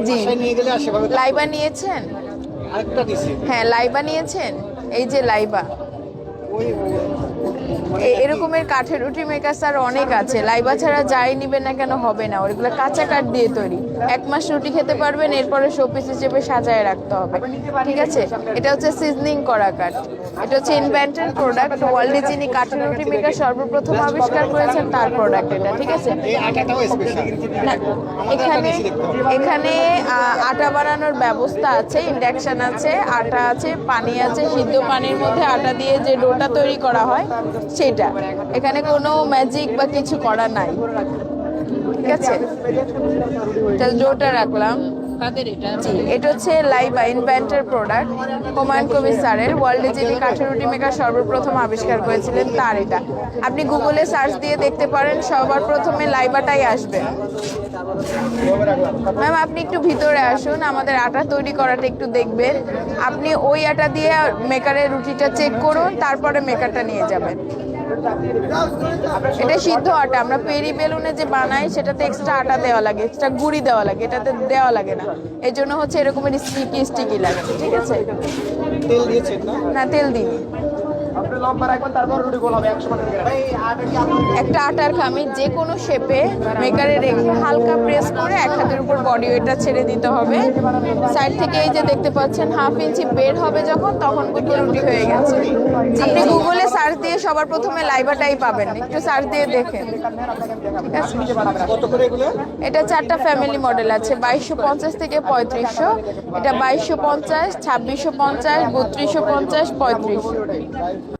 জি। বাসায় নিয়ে গেলে আর সেভাবে লাইবা নিয়েছেন? আরেকটা দিছি। হ্যাঁ, লাইবা নিয়েছেন। এই যে লাইবা, ওই মানে এরকমের কাঠের রুটি মেকার স্যার অনেক আছে। লাইবা ছাড়া যাই নিবেন না কেন হবে না, ওইগুলো কাঁচা কাঠ দিয়ে তৈরি। 1 মাস রুটি খেতে পারবেন, এরপরে শোপিস হিসেবে সাজায় রাখতে হবে। ঠিক আছে, এটা হচ্ছে সিজনিং করা কাঠ। এটা হচ্ছে ইনভেন্টেড প্রোডাক্ট। ওয়ার্ল্ডে যিনি কাঠের রুটি মেকার সর্বপ্রথম আবিষ্কার করেছেন তার প্রোডাক্ট এটা। ঠিক আছে, এই আটাটাও স্পেশাল। না এখানে এখানে আটা বানানোর ব্যবস্থা আছে, ইন্ডাকশন আছে, আটা আছে, পানি আছে। সিদ্ধ পানির মধ্যে আটা দিয়ে যে ডোটা তৈরি করা হয় সেটা। এখানে কোনো ম্যাজিক বা কিছু করা নাই। ঠিক আছে, তাহলে ডোটা রাখলাম। জি, এটা হচ্ছে লাইবা ইনভেন্টেড প্রোডাক্ট, হুমায়ুন কবির স্যারের। ওয়ার্ল্ডে যিনি কাঠের রুটি মেকার সর্বপ্রথম আবিষ্কার করেছিলেন তার এটা। আপনি গুগলে সার্চ দিয়ে দেখতে পারেন, সবার প্রথমে লাইবাটাই আসবে। ম্যাম আপনি একটু ভিতরে আসুন, আমাদের আটা তৈরি করাটা একটু দেখবেন। আপনি ওই আটা দিয়ে মেকারের রুটিটা চেক করুন, তারপরে মেকারটা নিয়ে যাবেন। এটা সিদ্ধ আটা, আমরা পেরি বেলুনে যে বানাই সেটাতে এক্সট্রা আটা দেওয়া লাগে, এক্সট্রা গুঁড়ি দেওয়া লাগে, এটাতে দেওয়া লাগে না। এই জন্য হচ্ছে এরকমের স্টিকি স্টিকি লাগে। ঠিক আছে, তেল দিয়েছেন না? না তেল দিই। একটা আটার খামি যে কোনো শেপে মেকারে রেখে হালকা প্রেস করে এক হাতের উপর বডি ওয়েটটা ছেড়ে দিতে হবে। সাইড থেকে এই যে দেখতে পাচ্ছেন 1/2 ইঞ্চি বের হবে যখন, তখন কিন্তু রুটি হয়ে গেছে। আপনি গুগলে সার্চ দিয়ে সবার প্রথমে লাইবাটাই পাবেন, একটু সার্চ দিয়ে দেখেন। ঠিক আছে, কত করে এগুলো? এটা 4টা ফ্যামিলি মডেল আছে, 2250 থেকে 3500। এটা 2250, 2650, 3250, 3500।